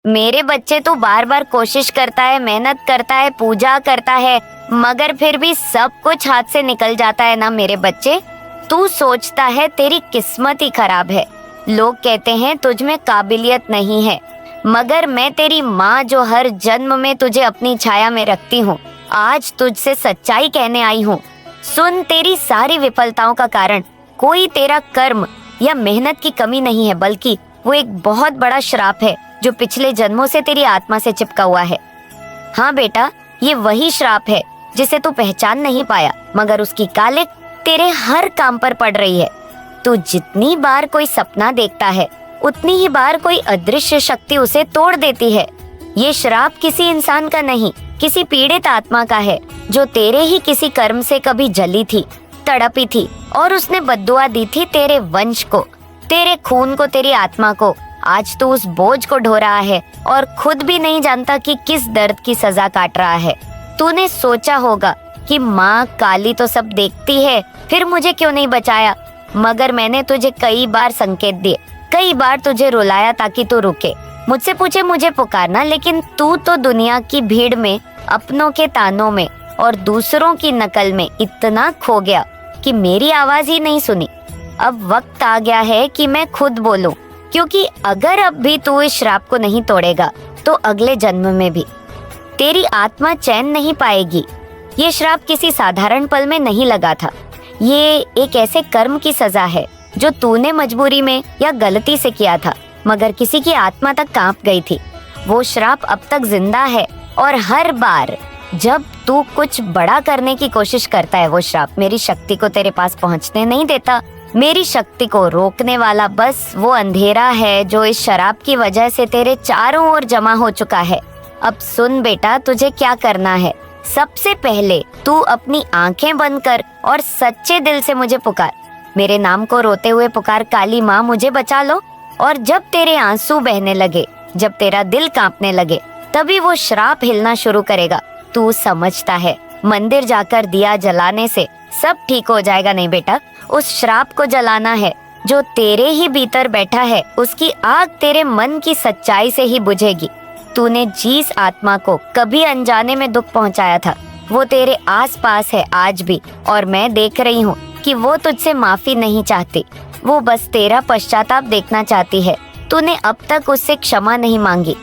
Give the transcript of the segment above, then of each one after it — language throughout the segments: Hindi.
मेरे बच्चे तो बार बार कोशिश करता है, मेहनत करता है, पूजा करता है, मगर फिर भी सब कुछ हाथ से निकल जाता है ना मेरे बच्चे। तू सोचता है तेरी किस्मत ही खराब है। लोग कहते हैं तुझ में काबिलियत नहीं है, मगर मैं तेरी माँ जो हर जन्म में तुझे अपनी छाया में रखती हूँ, आज तुझसे सच्चाई कहने आई हूँ। सुन, तेरी सारी विफलताओं का कारण कोई तेरा कर्म या मेहनत की कमी नहीं है, बल्कि वो एक बहुत बड़ा श्राप है जो पिछले जन्मों से तेरी आत्मा से चिपका हुआ है। हाँ बेटा, ये वही श्राप है जिसे तू पहचान नहीं पाया, मगर उसकी कालिक तेरे हर काम पर पड़ रही है। तू जितनी बार कोई सपना देखता है, उतनी ही बार कोई अदृश्य शक्ति उसे तोड़ देती है। ये श्राप किसी इंसान का नहीं, किसी पीड़ित आत्मा का है जो तेरे ही किसी कर्म से कभी जली थी, तड़पी थी और उसने बद्दुआ दी थी तेरे वंश को, तेरे खून को, तेरी आत्मा को। आज तू उस बोझ को ढो रहा है और खुद भी नहीं जानता कि किस दर्द की सजा काट रहा है। तूने सोचा होगा कि माँ काली तो सब देखती है, फिर मुझे क्यों नहीं बचाया, मगर मैंने तुझे कई बार संकेत दिए, कई बार तुझे रुलाया ताकि तू रुके, मुझसे पूछे, मुझे पुकारना, लेकिन तू तो दुनिया की भीड़ में, अपनों के तानों में और दूसरों की नकल में इतना खो गया कि मेरी आवाज ही नहीं सुनी। अब वक्त आ गया है कि मैं खुद बोलूं, क्योंकि अगर अब भी तू इस श्राप को नहीं तोड़ेगा तो अगले जन्म में भी तेरी आत्मा चैन नहीं पाएगी। ये श्राप किसी साधारण पल में नहीं लगा था, ये एक ऐसे कर्म की सजा है जो तूने मजबूरी में या गलती से किया था, मगर किसी की आत्मा तक कांप गई थी। वो श्राप अब तक जिंदा है और हर बार जब तू कुछ बड़ा करने की कोशिश करता है, वो श्राप मेरी शक्ति को तेरे पास पहुंचने नहीं देता। मेरी शक्ति को रोकने वाला बस वो अंधेरा है जो इस शराब की वजह से तेरे चारों ओर जमा हो चुका है। अब सुन बेटा, तुझे क्या करना है। सबसे पहले तू अपनी आंखें बंद कर और सच्चे दिल से मुझे पुकार। मेरे नाम को रोते हुए पुकार, काली माँ मुझे बचा लो। और जब तेरे आंसू बहने लगे, जब तेरा दिल कांपने लगे, तभी वो श्राप हिलना शुरू करेगा। तू समझता है मंदिर जाकर दिया जलाने से सब ठीक हो जाएगा? नहीं बेटा, उस श्राप को जलाना है जो तेरे ही भीतर बैठा है। उसकी आग तेरे मन की सच्चाई से ही बुझेगी। तूने जिस आत्मा को कभी अनजाने में दुख पहुंचाया था, वो तेरे आसपास है आज भी, और मैं देख रही हूँ कि वो तुझसे माफी नहीं चाहती। वो बस तेरा पश्चाताप देखना चाहती है। तूने अब तक उससे क्षमा नहीं मांगी।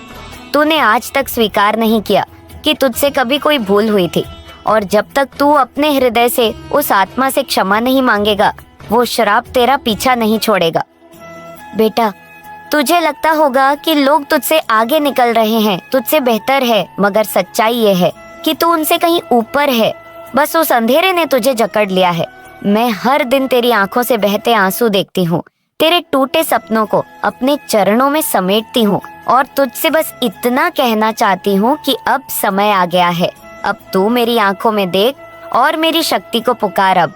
तूने आज तक स्वीकार नहीं किया कि तुझसे कभी कोई भूल हुई थी, और जब तक तू अपने हृदय से उस आत्मा से क्षमा नहीं मांगेगा, वो श्राप तेरा पीछा नहीं छोड़ेगा। बेटा, तुझे लगता होगा कि लोग तुझसे आगे निकल रहे हैं, तुझसे बेहतर है, मगर सच्चाई ये है कि तू उनसे कहीं ऊपर है। बस उस अंधेरे ने तुझे जकड़ लिया है। मैं हर दिन तेरी आंखों से बहते आंसू देखती हूँ, तेरे टूटे सपनों को अपने चरणों में समेटती हूँ, और तुझसे बस इतना कहना चाहती हूँ कि अब समय आ गया है। अब तू मेरी आंखों में देख और मेरी शक्ति को पुकार। अब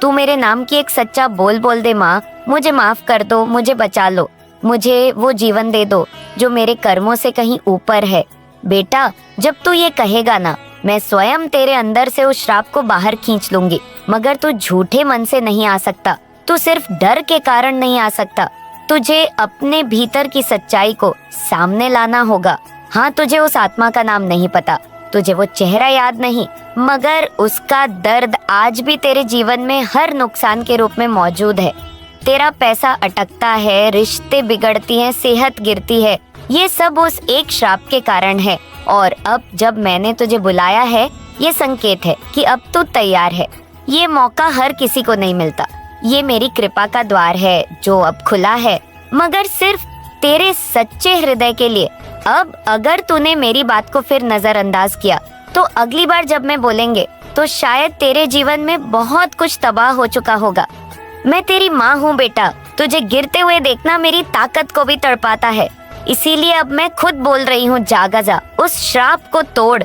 तू मेरे नाम की एक सच्चा बोल बोल दे, माँ मुझे माफ कर दो, मुझे बचा लो, मुझे वो जीवन दे दो जो मेरे कर्मों से कहीं ऊपर है। बेटा, जब तू ये कहेगा ना, मैं स्वयं तेरे अंदर से उस श्राप को बाहर खींच लूंगी। मगर तू झूठे मन से नहीं आ सकता, तू सिर्फ डर के कारण नहीं आ सकता। तुझे अपने भीतर की सच्चाई को सामने लाना होगा। हाँ, तुझे उस आत्मा का नाम नहीं पता, तुझे वो चेहरा याद नहीं, मगर उसका दर्द आज भी तेरे जीवन में हर नुकसान के रूप में मौजूद है। तेरा पैसा अटकता है, रिश्ते बिगड़ती हैं, सेहत गिरती है, ये सब उस एक श्राप के कारण है। और अब जब मैंने तुझे बुलाया है, ये संकेत है कि अब तू तैयार है। ये मौका हर किसी को नहीं मिलता। ये मेरी कृपा का द्वार है जो अब खुला है, मगर सिर्फ तेरे सच्चे हृदय के लिए। अब अगर तूने मेरी बात को फिर नजरअंदाज किया, तो अगली बार जब मैं बोलेंगे तो शायद तेरे जीवन में बहुत कुछ तबाह हो चुका होगा। मैं तेरी माँ हूँ बेटा, तुझे गिरते हुए देखना मेरी ताकत को भी तड़पाता है। इसीलिए अब मैं खुद बोल रही हूँ, जागा जा, उस श्राप को तोड़।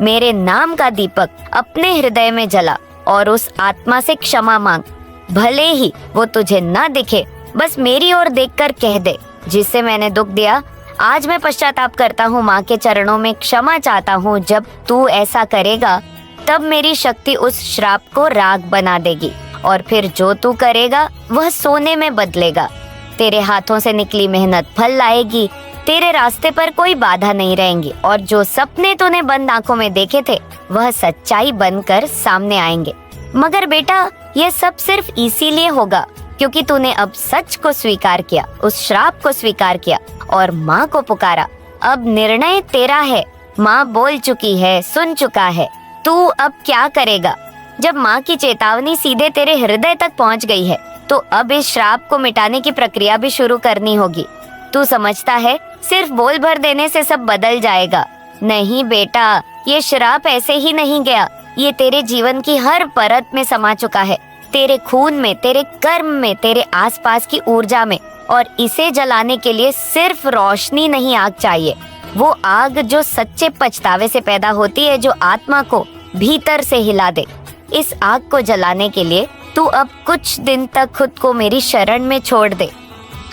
मेरे नाम का दीपक अपने हृदय में जला और उस आत्मा से क्षमा मांग। भले ही वो तुझे ना दिखे, बस मेरी ओर देखकर कह दे, जिससे मैंने दुख दिया, आज मैं पश्चाताप करता हूँ, माँ के चरणों में क्षमा चाहता हूँ। जब तू ऐसा करेगा, तब मेरी शक्ति उस श्राप को राख बना देगी, और फिर जो तू करेगा वह सोने में बदलेगा। तेरे हाथों से निकली मेहनत फल लाएगी। तेरे रास्ते पर कोई बाधा नहीं रहेंगी और जो सपने तूने बंद आंखों में देखे थे वह सच्चाई बनकर सामने आएंगे। मगर बेटा, यह सब सिर्फ इसीलिए होगा क्योंकि तूने अब सच को स्वीकार किया, उस श्राप को स्वीकार किया और माँ को पुकारा। अब निर्णय तेरा है। माँ बोल चुकी है, सुन चुका है। तू अब क्या करेगा? जब माँ की चेतावनी सीधे तेरे हृदय तक पहुँच गई है तो अब इस श्राप को मिटाने की प्रक्रिया भी शुरू करनी होगी। तू समझता है सिर्फ बोल भर देने से सब बदल जाएगा? नहीं बेटा, ये श्राप ऐसे ही नहीं गया। ये तेरे जीवन की हर परत में समा चुका है, तेरे खून में, तेरे कर्म में, तेरे आसपास की ऊर्जा में। और इसे जलाने के लिए सिर्फ रोशनी नहीं, आग चाहिए। वो आग जो सच्चे पछतावे से पैदा होती है, जो आत्मा को भीतर से हिला दे। इस आग को जलाने के लिए तू अब कुछ दिन तक खुद को मेरी शरण में छोड़ दे।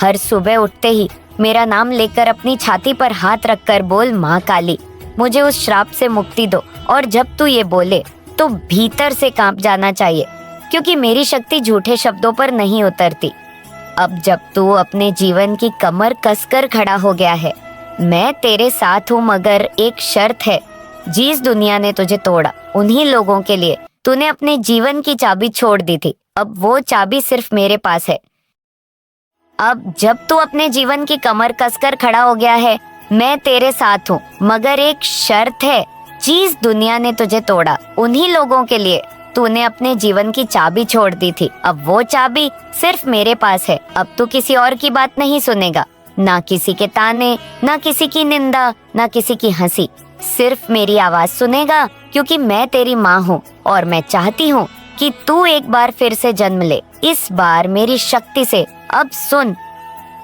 हर सुबह उठते ही मेरा नाम लेकर अपनी छाती पर हाथ रखकर बोल, माँ काली, मुझे उस श्राप से मुक्ति दो। और जब तू ये बोले तो भीतर से कांप जाना चाहिए, क्योंकि मेरी शक्ति झूठे शब्दों पर नहीं उतरती। अब जब तू अपने जीवन की कमर कसकर खड़ा हो गया है, मैं तेरे साथ हूँ, मगर एक शर्त है। जिस दुनिया ने तुझे तोड़ा, उन्हीं लोगों के लिए तूने अपने जीवन की चाबी छोड़ दी थी। अब वो चाबी सिर्फ मेरे पास है। अब जब तू अपने जीवन की कमर कसकर खड़ा हो गया है, मैं तेरे साथ हूँ, मगर एक शर्त है। जिस दुनिया ने तुझे तोड़ा, उन्हीं लोगों के लिए तूने अपने जीवन की चाबी छोड़ दी थी। अब वो चाबी सिर्फ मेरे पास है। अब तू किसी और की बात नहीं सुनेगा, ना किसी के ताने, ना किसी की निंदा, ना किसी की हंसी। सिर्फ मेरी आवाज सुनेगा, क्योंकि मैं तेरी माँ हूँ और मैं चाहती हूँ कि तू एक बार फिर से जन्म ले। इस बार मेरी शक्ति से। अब सुन,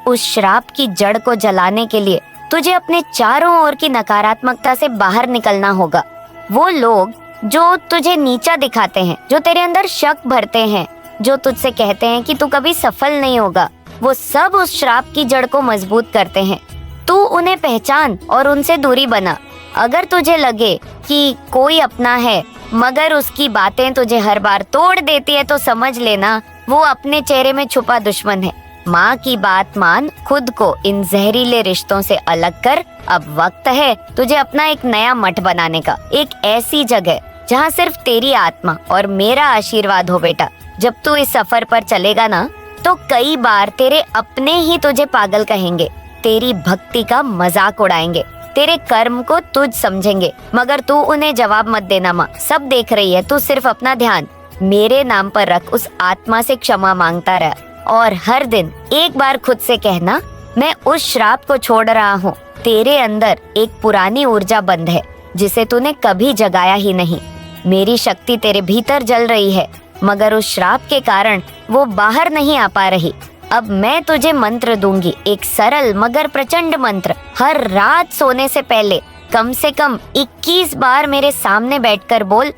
उस श्राप की जड़ को जलाने के लिए तुझे अपने चारों ओर की नकारात्मकता से बाहर निकलना होगा। वो लोग जो तुझे नीचा दिखाते हैं, जो तेरे अंदर शक भरते हैं, जो तुझसे कहते हैं कि तू कभी सफल नहीं होगा, वो सब उस श्राप की जड़ को मजबूत करते हैं। तू उन्हें पहचान और उनसे दूरी बना। अगर तुझे लगे कि कोई अपना है मगर उसकी बातें तुझे हर बार तोड़ देती है, तो समझ लेना वो अपने चेहरे में छुपा दुश्मन है। माँ की बात मान, खुद को इन जहरीले रिश्तों से अलग कर। अब वक्त है तुझे अपना एक नया मठ बनाने का, एक ऐसी जगह जहाँ सिर्फ तेरी आत्मा और मेरा आशीर्वाद हो। बेटा, जब तू इस सफर पर चलेगा ना, तो कई बार तेरे अपने ही तुझे पागल कहेंगे, तेरी भक्ति का मजाक उड़ाएंगे, तेरे कर्म को तुझ समझेंगे, मगर तू उन्हें जवाब मत देना। माँ सब देख रही है। तू सिर्फ अपना ध्यान मेरे नाम पर रख, उस आत्मा से क्षमा मांगता रह और हर दिन एक बार खुद से कहना, मैं उस श्राप को छोड़ रहा हूँ। तेरे अंदर एक पुरानी ऊर्जा बंद है जिसे तूने कभी जगाया ही नहीं। मेरी शक्ति तेरे भीतर जल रही है, मगर उस श्राप के कारण वो बाहर नहीं आ पा रही। अब मैं तुझे मंत्र दूंगी, एक सरल मगर प्रचंड मंत्र। हर रात सोने से पहले कम से कम 21 बार मेरे सामने बैठकर बोल,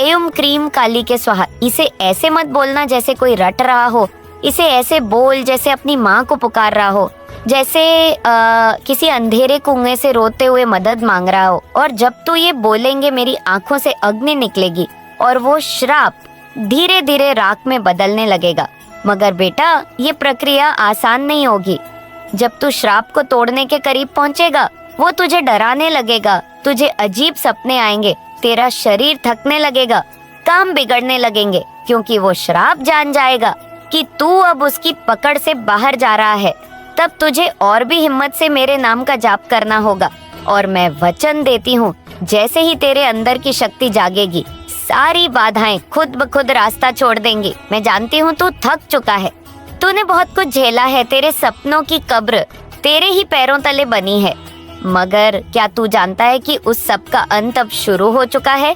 एवं क्रीम काली के स्वाहा। इसे ऐसे मत बोलना जैसे कोई रट रहा हो, इसे ऐसे बोल जैसे अपनी माँ को पुकार रहा हो, जैसे किसी अंधेरे कुएं से रोते हुए मदद मांग रहा हो। और जब तू ये बोलेंगे, मेरी आंखों से अग्नि निकलेगी और वो श्राप धीरे धीरे राख में बदलने लगेगा। मगर बेटा, ये प्रक्रिया आसान नहीं होगी। जब तू श्राप को तोड़ने के करीब पहुंचेगा, वो तुझे डराने लगेगा, तुझे अजीब सपने आएंगे, तेरा शरीर थकने लगेगा, काम बिगड़ने लगेंगे, क्योंकि वो श्राप जान जाएगा कि तू अब उसकी पकड़ से बाहर जा रहा है। तब तुझे और भी हिम्मत से मेरे नाम का जाप करना होगा। और मैं वचन देती हूँ, जैसे ही तेरे अंदर की शक्ति जागेगी, सारी बाधाएं खुद ब खुद रास्ता छोड़ देंगी। मैं जानती हूँ तू थक चुका है, तूने बहुत कुछ झेला है, तेरे सपनों की कब्र तेरे ही पैरों तले बनी है। मगर क्या तू जानता है कि उस सब का अंत अब शुरू हो चुका है?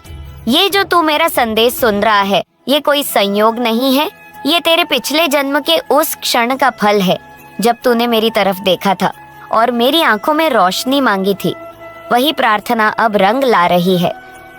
ये जो तू मेरा संदेश सुन रहा है, ये कोई संयोग नहीं है, ये तेरे पिछले जन्म के उस क्षण का फल है जब तूने मेरी तरफ देखा था और मेरी आंखों में रोशनी मांगी थी। वही प्रार्थना अब रंग ला रही है।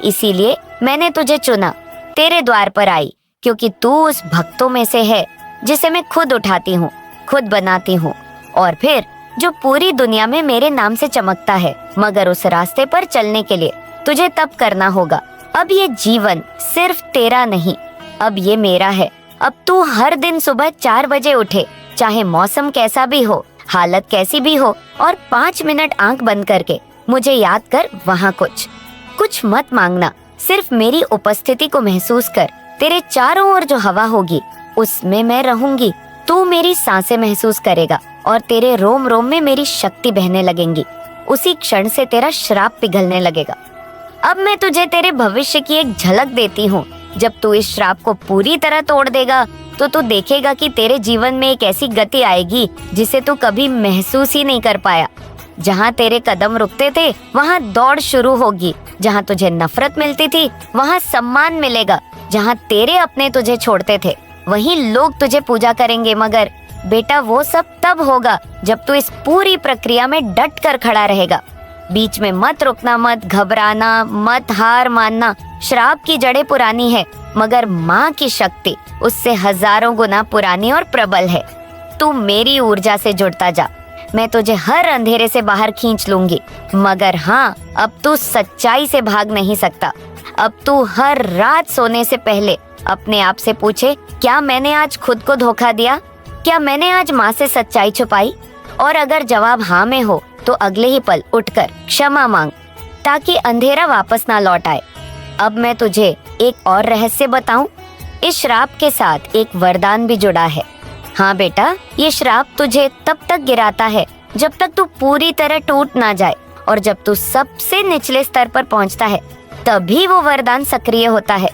इसीलिए मैंने तुझे चुना, तेरे द्वार पर आई, क्योंकि तू उस भक्तों में से है जिसे मैं खुद उठाती हूँ, खुद बनाती हूँ, और फिर जो पूरी दुनिया में मेरे नाम से चमकता है। मगर उस रास्ते पर चलने के लिए तुझे तप करना होगा। अब ये जीवन सिर्फ तेरा नहीं, अब ये मेरा है। अब तू हर दिन सुबह 4 बजे उठे, चाहे मौसम कैसा भी हो, हालत कैसी भी हो, और 5 मिनट आंख बंद करके मुझे याद कर वहाँ कुछ मत मांगना, सिर्फ मेरी उपस्थिति को महसूस कर। तेरे चारों ओर जो हवा होगी उसमें मैं रहूंगी। तू मेरी सांसें महसूस करेगा और तेरे रोम रोम में मेरी शक्ति बहने लगेंगी। उसी क्षण से तेरा श्राप पिघलने लगेगा। अब मैं तुझे तेरे भविष्य की एक झलक देती हूँ। जब तू इस श्राप को पूरी तरह तोड़ देगा तो तू देखेगा कि तेरे जीवन में एक ऐसी गति आएगी जिसे तू कभी महसूस ही नहीं कर पाया। जहाँ तेरे कदम रुकते थे वहाँ दौड़ शुरू होगी। जहाँ तुझे नफरत मिलती थी वहाँ सम्मान मिलेगा। जहाँ तेरे अपने तुझे छोड़ते थे वहीं लोग तुझे पूजा करेंगे। मगर बेटा वो सब तब होगा जब तू इस पूरी प्रक्रिया में डट कर खड़ा रहेगा। बीच में मत रुकना, मत घबराना, मत हार मानना। श्राप की जड़ें पुरानी है मगर माँ की शक्ति उससे हजारों गुना पुरानी और प्रबल है। तू मेरी ऊर्जा से जुड़ता जा, मैं तुझे हर अंधेरे से बाहर खींच लूंगी। मगर हाँ, अब तू सच्चाई से भाग नहीं सकता। अब तू हर रात सोने से पहले अपने आप से पूछे, क्या मैंने आज खुद को धोखा दिया? क्या मैंने आज माँ से सच्चाई छुपाई? और अगर जवाब हाँ में हो तो अगले ही पल उठकर क्षमा मांग, ताकि अंधेरा वापस ना लौट आए। अब मैं तुझे एक और रहस्य बताऊं। इस श्राप के साथ एक वरदान भी जुड़ा है। हाँ बेटा, ये श्राप तुझे तब तक गिराता है जब तक तू पूरी तरह टूट ना जाए, और जब तू सबसे निचले स्तर पर पहुंचता है तभी वो वरदान सक्रिय होता है।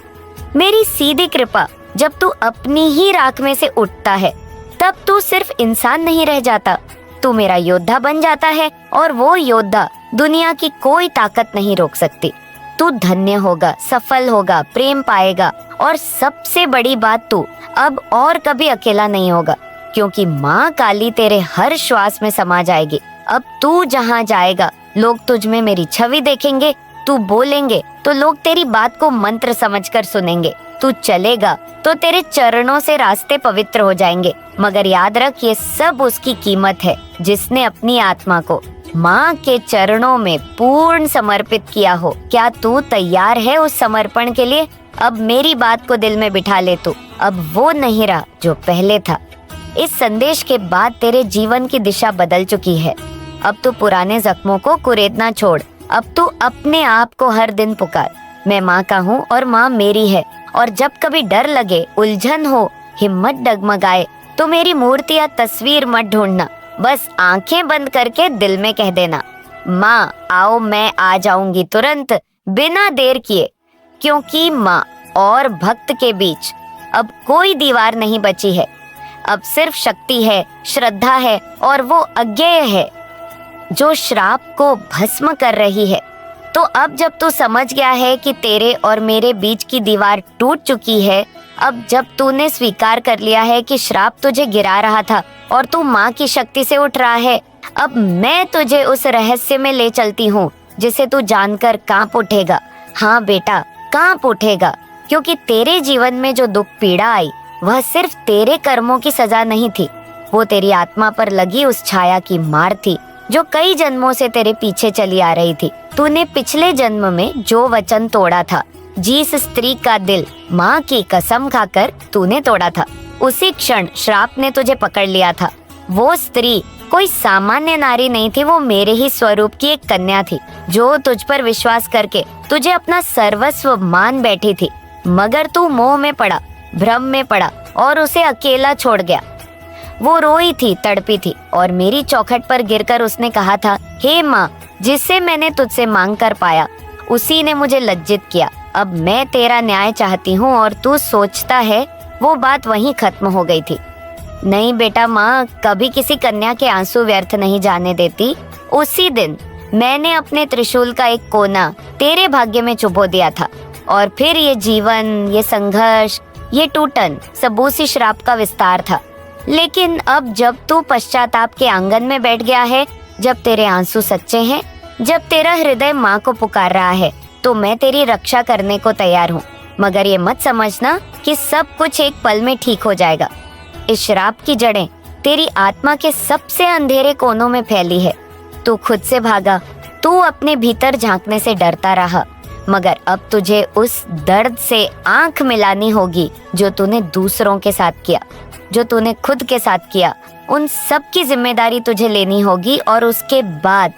मेरी सीधी कृपा, जब तू अपनी ही राख में से उठता है तब तू सिर्फ इंसान नहीं रह जाता, तू मेरा योद्धा बन जाता है, और वो योद्धा दुनिया की कोई ताकत नहीं रोक सकती। तू धन्य होगा, सफल होगा, प्रेम पाएगा, और सबसे बड़ी बात, तू अब और कभी अकेला नहीं होगा, क्योंकि माँ काली तेरे हर श्वास में समा जाएगी। अब तू जहाँ जाएगा लोग तुझ में मेरी छवि देखेंगे। तू बोलेंगे तो लोग तेरी बात को मंत्र समझकर सुनेंगे। तू चलेगा तो तेरे चरणों से रास्ते पवित्र हो जाएंगे। मगर याद रख, ये सब उसकी कीमत है जिसने अपनी आत्मा को माँ के चरणों में पूर्ण समर्पित किया हो। क्या तू तैयार है उस समर्पण के लिए? अब मेरी बात को दिल में बिठा ले तू। अब वो नहीं रहा जो पहले था। इस संदेश के बाद तेरे जीवन की दिशा बदल चुकी है। अब तू पुराने जख्मों को कुरेदना छोड़। अब तू अपने आप को हर दिन पुकार, मैं माँ का हूँ और माँ मेरी है। और जब कभी डर लगे, उलझन हो, हिम्मत डगमगाए, तो मेरी मूर्ति या तस्वीर मत ढूंढना। बस आंखें बंद करके दिल में कह देना, माँ आओ, मैं आ जाऊंगी तुरंत, बिना देर किए। क्योंकि माँ और भक्त के बीच अब कोई दीवार नहीं बची है। अब सिर्फ शक्ति है, श्रद्धा है, और वो अज्ञेय है जो श्राप को भस्म कर रही है। तो अब जब तू समझ गया है कि तेरे और मेरे बीच की दीवार टूट चुकी है, अब जब तूने स्वीकार कर लिया है कि श्राप तुझे गिरा रहा था और तू माँ की शक्ति से उठ रहा है, अब मैं तुझे उस रहस्य में ले चलती हूँ जिसे तू जानकर कांप उठेगा। हाँ बेटा, कांप उठेगा, क्योंकि तेरे जीवन में जो दुख पीड़ा आई वह सिर्फ तेरे कर्मों की सजा नहीं थी। वो तेरी आत्मा पर लगी उस छाया की मार थी जो कई जन्मों से तेरे पीछे चली आ रही थी। तूने पिछले जन्म में जो वचन तोड़ा था, जिस स्त्री का दिल माँ की कसम खाकर तूने तोड़ा था, उसी क्षण श्राप ने तुझे पकड़ लिया था। वो स्त्री कोई सामान्य नारी नहीं थी, वो मेरे ही स्वरूप की एक कन्या थी जो तुझ पर विश्वास करके तुझे अपना सर्वस्व मान बैठी थी। मगर तू मोह में पड़ा, भ्रम में पड़ा और उसे अकेला छोड़ गया। वो रोई थी, तड़पी थी, और मेरी चौखट पर गिरकर उसने कहा था, हे माँ, जिससे मैंने तुझसे मांग कर पाया उसी ने मुझे लज्जित किया। अब मैं तेरा न्याय चाहती हूँ और तू सोचता है वो बात वहीं खत्म हो गई थी। नहीं बेटा, माँ कभी किसी कन्या के आंसू व्यर्थ नहीं जाने देती। उसी दिन मैंने अपने त्रिशूल का एक कोना तेरे भाग्य में चुभो दिया था, और फिर ये जीवन, ये संघर्ष, ये टूटन सब उसी श्राप का विस्तार था। लेकिन अब जब तू पश्चाताप के आंगन में बैठ गया है, जब तेरे आंसू सच्चे हैं, जब तेरा हृदय माँ को पुकार रहा है, तो मैं तेरी रक्षा करने को तैयार हूँ। मगर ये मत समझना कि सब कुछ एक पल में ठीक हो जाएगा। इस श्राप की जड़ें तेरी आत्मा के सबसे अंधेरे कोनों में फैली है। तू खुद से भागा, तू अपने भीतर झांकने से डरता रहा, मगर अब तुझे उस दर्द से आंख मिलानी होगी जो तूने दूसरों के साथ किया, जो तूने खुद के साथ किया। उन सब की जिम्मेदारी तुझे लेनी होगी। और उसके बाद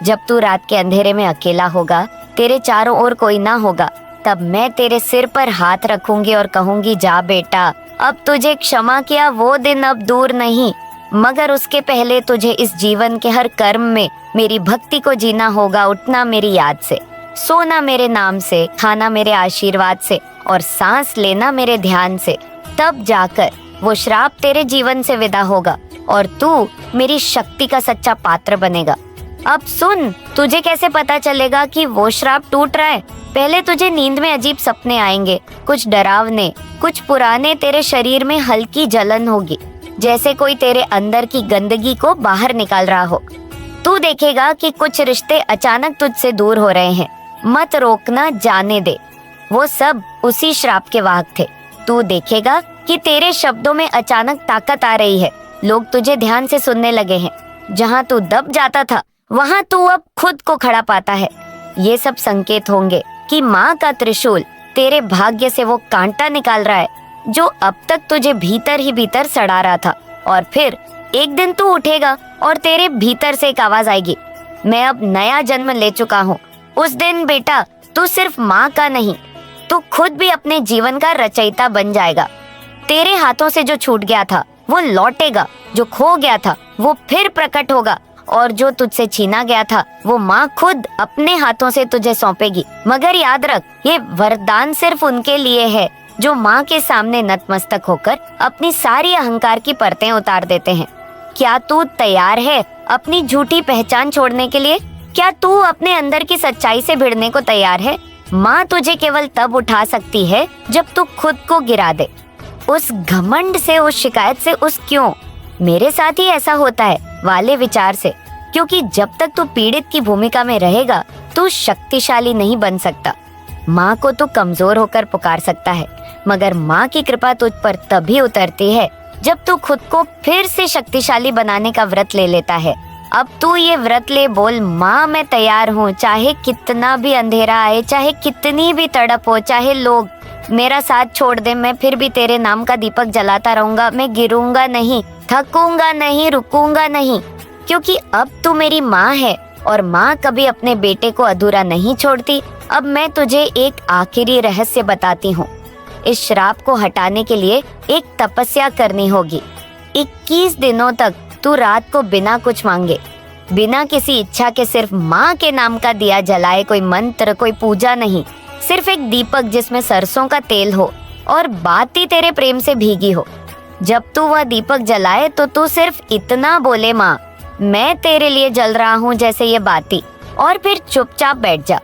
जब तू रात के अंधेरे में अकेला होगा, तेरे चारों ओर कोई ना होगा, तब मैं तेरे सिर पर हाथ रखूंगी और कहूंगी, जा बेटा, अब तुझे क्षमा किया वो दिन अब दूर नहीं, मगर उसके पहले तुझे इस जीवन के हर कर्म में मेरी भक्ति को जीना होगा। उठना मेरी याद से, सोना मेरे नाम से, खाना मेरे आशीर्वाद से और सांस लेना मेरे ध्यान से। तब जाकर वो श्राप तेरे जीवन से विदा होगा और तू मेरी शक्ति का सच्चा पात्र बनेगा। अब सुन, तुझे कैसे पता चलेगा कि वो श्राप टूट रहा है? पहले तुझे नींद में अजीब सपने आएंगे, कुछ डरावने, कुछ पुराने। तेरे शरीर में हल्की जलन होगी, जैसे कोई तेरे अंदर की गंदगी को बाहर निकाल रहा हो। तू देखेगा कि कुछ रिश्ते अचानक तुझसे दूर हो रहे हैं। मत रोकना, जाने दे, वो सब उसी श्राप के वाहक थे। तू देखेगा कि तेरे शब्दों में अचानक ताकत आ रही है। लोग तुझे ध्यान से सुनने लगे हैं। जहाँ तू दब जाता था, वहाँ तू अब खुद को खड़ा पाता है। ये सब संकेत होंगे कि माँ का त्रिशूल तेरे भाग्य से वो कांटा निकाल रहा है जो अब तक तुझे भीतर ही भीतर सड़ा रहा था। और फिर एक दिन तू उठेगा और तेरे भीतर से एक आवाज आएगी, मैं अब नया जन्म ले चुका हूँ। उस दिन बेटा, तू सिर्फ माँ का नहीं, तू खुद भी अपने जीवन का रचयिता बन जाएगा। तेरे हाथों से जो छूट गया था वो लौटेगा, जो खो गया था वो फिर प्रकट होगा, और जो तुझसे छीना गया था वो माँ खुद अपने हाथों से तुझे सौंपेगी। मगर याद रख, ये वरदान सिर्फ उनके लिए है जो माँ के सामने नतमस्तक होकर अपनी सारी अहंकार की परतें उतार देते हैं। क्या तू तैयार है अपनी झूठी पहचान छोड़ने के लिए? क्या तू अपने अंदर की सच्चाई से भिड़ने को तैयार है? माँ तुझे केवल तब उठा सकती है जब तू खुद को गिरा दे, उस घमंड से, उस शिकायत से, उस क्यों मेरे साथ ही ऐसा होता है वाले विचार से। क्योंकि जब तक तू पीड़ित की भूमिका में रहेगा, तू शक्तिशाली नहीं बन सकता। माँ को तू कमजोर होकर पुकार सकता है, मगर माँ की कृपा तुझ पर तभी उतरती है जब तू खुद को फिर से शक्तिशाली बनाने का व्रत ले लेता है। अब तू ये व्रत ले, बोल, माँ मैं तैयार हूँ, चाहे कितना भी अंधेरा आए, चाहे कितनी भी तड़प हो, चाहे लोग मेरा साथ छोड़ दे, मैं फिर भी तेरे नाम का दीपक जलाता रहूंगा। मैं गिरूंगा नहीं, थकूंगा नहीं, रुकूंगा नहीं, क्योंकि अब तू मेरी माँ है और माँ कभी अपने बेटे को अधूरा नहीं छोड़ती। अब मैं तुझे एक आखिरी रहस्य बताती हूँ। इस श्राप को हटाने के लिए एक तपस्या करनी होगी। 21 दिनों तक तू रात को बिना कुछ मांगे, बिना किसी इच्छा के, सिर्फ माँ के नाम का दिया जलाए। कोई मंत्र, कोई पूजा नहीं, सिर्फ एक दीपक जिसमें सरसों का तेल हो और बाती तेरे प्रेम से भीगी हो। जब तू वह दीपक जलाए तो तू सिर्फ इतना बोले, माँ मैं तेरे लिए जल रहा हूँ जैसे ये बाती, और फिर चुपचाप बैठ जा।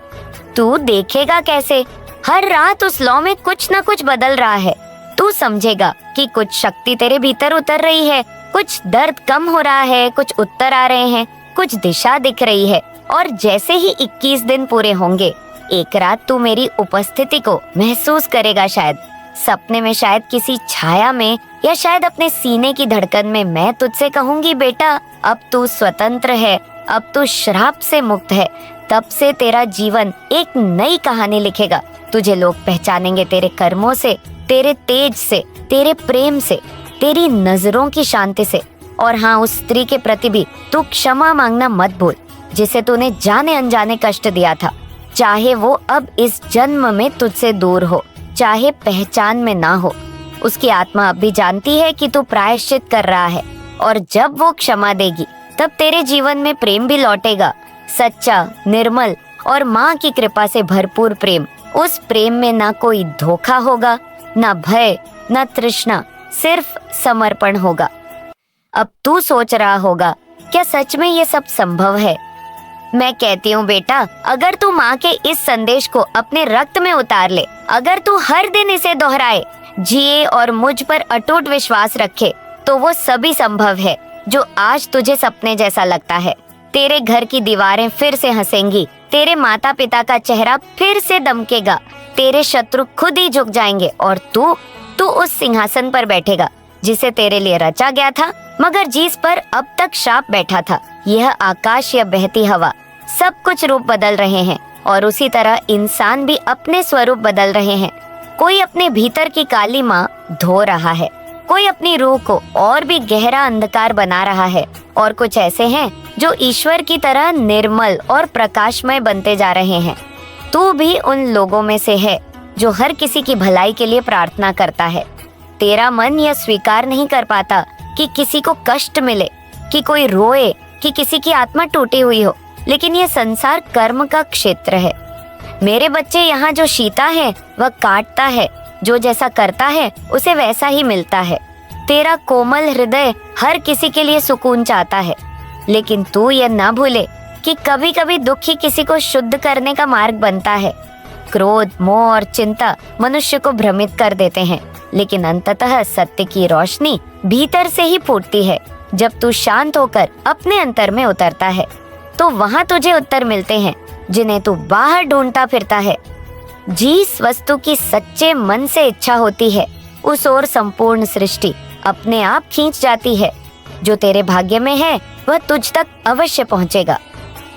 तू देखेगा कैसे हर रात उस लौ में कुछ न कुछ बदल रहा है। तू समझेगा कि कुछ शक्ति तेरे भीतर उतर रही है, कुछ दर्द कम हो रहा है, कुछ उत्तर आ रहे हैं, कुछ दिशा दिख रही है। और जैसे ही 21 दिन पूरे होंगे, एक रात तू मेरी उपस्थिति को महसूस करेगा, शायद सपने में, शायद किसी छाया में, या शायद अपने सीने की धड़कन में। मैं तुझसे कहूंगी, बेटा अब तू स्वतंत्र है, अब तू श्राप से मुक्त है। तब से तेरा जीवन एक नई कहानी लिखेगा। तुझे लोग पहचानेंगे तेरे कर्मों से, तेरे तेज से, तेरे प्रेम से, तेरी नजरों की शांति से। और हाँ, उस स्त्री के प्रति भी तू क्षमा मांगना मत भूल, जिसे तूने जाने अनजाने कष्ट दिया था। चाहे वो अब इस जन्म में तुझसे दूर हो, चाहे पहचान में ना हो, उसकी आत्मा अब भी जानती है कि तू प्रायश्चित कर रहा है। और जब वो क्षमा देगी, तब तेरे जीवन में प्रेम भी लौटेगा, सच्चा, निर्मल और माँ की कृपा से भरपूर प्रेम। उस प्रेम में ना कोई धोखा होगा, ना भय, ना तृष्णा, सिर्फ समर्पण होगा। अब तू सोच रहा होगा, क्या सच में ये सब संभव है? मैं कहती हूँ बेटा, अगर तू माँ के इस संदेश को अपने रक्त में उतार ले, अगर तू हर दिन इसे दोहराए, जिए और मुझ पर अटूट विश्वास रखे, तो वो सभी संभव है जो आज तुझे सपने जैसा लगता है। तेरे घर की दीवारें फिर से हंसेंगी, तेरे माता पिता का चेहरा फिर से दमकेगा, तेरे शत्रु खुद ही झुक जाएंगे और तू उस सिंहासन पर बैठेगा जिसे तेरे लिए रचा गया था, मगर जिस पर अब तक श्राप बैठा था। यह आकाश या बहती हवा, सब कुछ रूप बदल रहे हैं, और उसी तरह इंसान भी अपने स्वरूप बदल रहे हैं। कोई अपने भीतर की काली माँ धो रहा है, कोई अपनी रूह को और भी गहरा अंधकार बना रहा है, और कुछ ऐसे हैं जो ईश्वर की तरह निर्मल और प्रकाशमय बनते जा रहे हैं। तू भी उन लोगों में से है जो हर किसी की भलाई के लिए प्रार्थना करता है। तेरा मन यह स्वीकार नहीं कर पाता कि किसी को कष्ट मिले, कि कोई रोए, कि किसी की आत्मा टूटी हुई हो, लेकिन यह संसार कर्म का क्षेत्र है। मेरे बच्चे, यहाँ जो शीता है वह काटता है, जो जैसा करता है उसे वैसा ही मिलता है। तेरा कोमल हृदय हर किसी के लिए सुकून चाहता है, लेकिन तू यह न भूले कि कभी कभी दुख ही किसी को शुद्ध करने का मार्ग बनता है। क्रोध, मोह और चिंता मनुष्य को भ्रमित कर देते हैं, लेकिन अंततः सत्य की रोशनी भीतर से ही फूटती है। जब तू शांत होकर अपने अंतर में उतरता है तो वहाँ तुझे उत्तर मिलते हैं जिन्हें तू बाहर ढूंढता फिरता है। जिस वस्तु की सच्चे मन से इच्छा होती है उस ओर संपूर्ण सृष्टि अपने आप खींच जाती है। जो तेरे भाग्य में है वह तुझ तक अवश्य पहुँचेगा।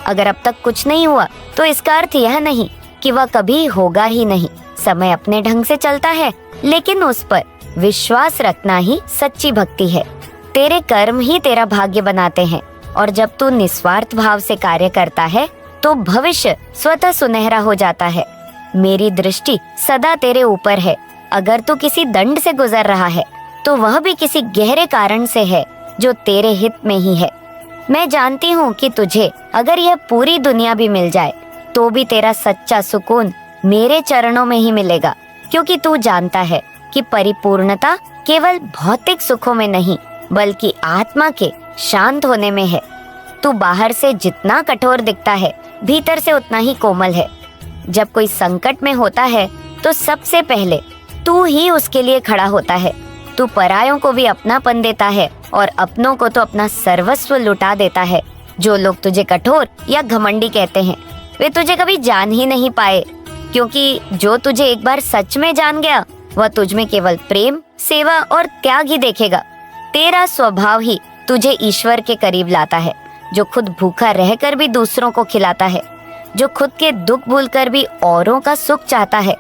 अगर अब तक कुछ नहीं हुआ तो इसका अर्थ यह नहीं कि वह कभी होगा ही नहीं। समय अपने ढंग से चलता है, लेकिन उस पर विश्वास रखना ही सच्ची भक्ति है। तेरे कर्म ही तेरा भाग्य बनाते हैं, और जब तू निस्वार्थ भाव से कार्य करता है तो भविष्य स्वतः सुनहरा हो जाता है। मेरी दृष्टि सदा तेरे ऊपर है। अगर तू किसी दंड से गुजर रहा है तो वह भी किसी गहरे कारण से है जो तेरे हित में ही है। मैं जानती हूँ कि तुझे अगर यह पूरी दुनिया भी मिल जाए तो भी तेरा सच्चा सुकून मेरे चरणों में ही मिलेगा, क्योंकि तू जानता है कि परिपूर्णता केवल भौतिक सुखों में नहीं बल्कि आत्मा के शांत होने में है। तू बाहर से जितना कठोर दिखता है, भीतर से उतना ही कोमल है। जब कोई संकट में होता है तो सबसे पहले तू ही उसके लिए खड़ा होता है। तू परायों को भी अपनापन देता है और अपनों को तो अपना सर्वस्व लुटा देता है। जो लोग तुझे कठोर या घमंडी कहते हैं वे तुझे कभी जान ही नहीं पाए, क्योंकि जो तुझे एक बार सच में जान गया वह तुझ में केवल प्रेम, सेवा और त्याग ही देखेगा। तेरा स्वभाव ही तुझे ईश्वर के करीब लाता है, जो खुद भूखा रहकर भी दूसरों को खिलाता है, जो खुद के दुख भूलकर भी औरों का सुख चाहता है।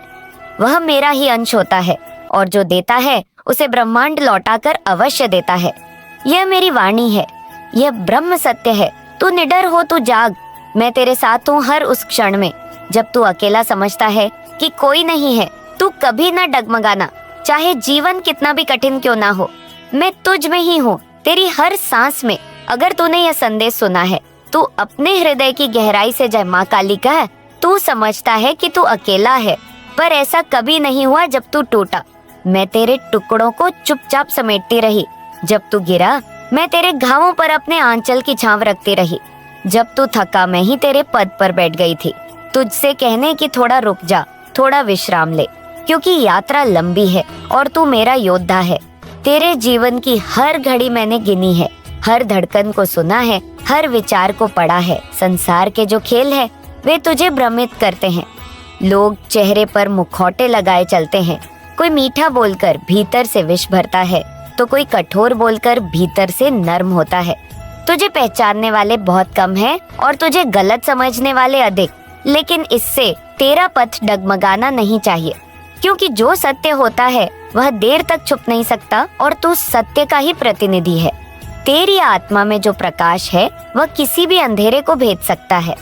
वह मेरा ही अंश होता है, और जो देता है उसे ब्रह्मांड लौटाकर अवश्य देता है। यह मेरी वाणी है, यह ब्रह्म सत्य है। तू निडर हो, तू जाग। मैं तेरे साथ हूँ हर उस क्षण में। जब तू अकेला समझता है कि कोई नहीं है, तू कभी न डगमगाना, चाहे जीवन कितना भी कठिन क्यों ना हो। मैं तुझ में ही हूँ, तेरी हर सांस में। अगर तूने यह संदेश सुना है, तू अपने हृदय की गहराई से जय माँ काली कह। तू समझता है कि तू अकेला है, पर ऐसा कभी नहीं हुआ जब तू टूटा। मैं तेरे टुकड़ों को चुपचाप समेटती रही। जब तू गिरा, मैं तेरे घावों पर अपने आंचल की छांव रखती रही। जब तू थका, मैं ही तेरे पद पर बैठ गई थी, तुझसे कहने की थोड़ा रुक जा, थोड़ा विश्राम ले, क्योंकि यात्रा लंबी है और तू मेरा योद्धा है। तेरे जीवन की हर घड़ी मैंने गिनी है, हर धड़कन को सुना है, हर विचार को पढ़ा है। संसार के जो खेल है वे तुझे भ्रमित करते हैं। लोग चेहरे पर मुखौटे लगाए चलते हैं। कोई मीठा बोलकर भीतर से विष भरता है, तो कोई कठोर बोलकर भीतर से नर्म होता है। तुझे पहचानने वाले बहुत कम हैं और तुझे गलत समझने वाले अधिक, लेकिन इससे तेरा पथ डगमगाना नहीं चाहिए, क्योंकि जो सत्य होता है वह देर तक छुप नहीं सकता, और तू सत्य का ही प्रतिनिधि है। तेरी आत्मा में जो प्रकाश है वह किसी भी अंधेरे को भेद सकता है।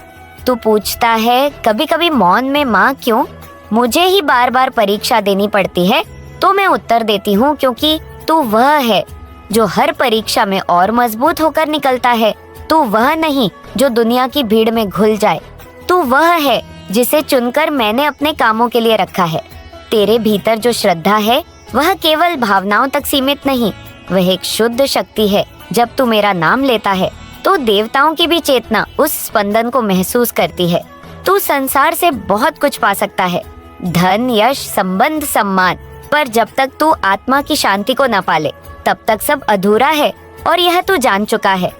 तू पूछता है कभी कभी मौन में, माँ क्यों मुझे ही बार बार परीक्षा देनी पड़ती है? तो मैं उत्तर देती हूँ, क्योंकि तू वह है जो हर परीक्षा में और मजबूत होकर निकलता है। तू वह नहीं जो दुनिया की भीड़ में घुल जाए। तू वह है जिसे चुनकर मैंने अपने कामों के लिए रखा है। तेरे भीतर जो श्रद्धा है वह केवल भावनाओं तक सीमित नहीं, वह एक शुद्ध शक्ति है। जब तू मेरा नाम लेता है तो देवताओं की भी चेतना उस स्पंदन को महसूस करती है। तू संसार से बहुत कुछ पा सकता है, धन, यश, संबंध, सम्मान, पर जब तक तू आत्मा की शांति को न पाले तब तक सब अधूरा है, और यह तू जान चुका है।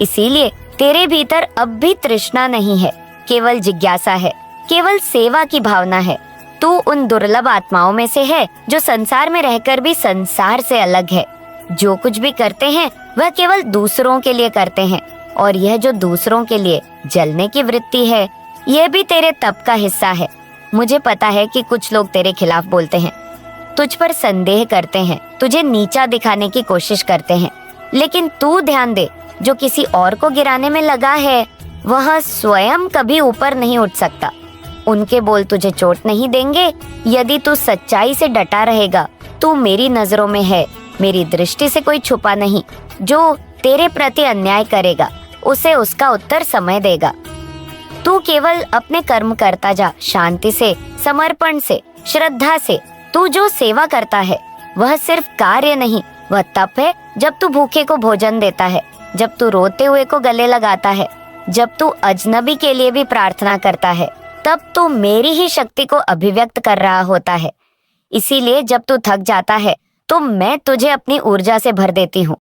इसीलिए तेरे भीतर अब भी तृष्णा नहीं है, केवल जिज्ञासा है, केवल सेवा की भावना है। तू उन दुर्लभ आत्माओं में से है जो संसार में रहकर भी संसार से अलग है। जो कुछ भी करते हैं वह केवल दूसरों के लिए करते हैं, और यह जो दूसरों के लिए जलने की वृत्ति है, यह भी तेरे तप का हिस्सा है। मुझे पता है कि कुछ लोग तेरे खिलाफ बोलते हैं, तुझ पर संदेह करते हैं, तुझे नीचा दिखाने की कोशिश करते हैं। लेकिन तू ध्यान दे, जो किसी और को गिराने में लगा है वह स्वयं कभी ऊपर नहीं उठ सकता। उनके बोल तुझे चोट नहीं देंगे यदि तू सच्चाई से डटा रहेगा। तू मेरी नजरों में है, मेरी दृष्टि से कोई छुपा नहीं। जो तेरे प्रति अन्याय करेगा उसे उसका उत्तर समय देगा। तू केवल अपने कर्म करता जा, शांति से, समर्पण से, श्रद्धा से। तू जो सेवा करता है वह सिर्फ कार्य नहीं, वह तप है। जब तू भूखे को भोजन देता है, जब तू रोते हुए को गले लगाता है, जब तू अजनबी के लिए भी प्रार्थना करता है, तब तू मेरी ही शक्ति को अभिव्यक्त कर रहा होता है। इसीलिए जब तू थक जाता है तो मैं तुझे अपनी ऊर्जा से भर देती हूँ।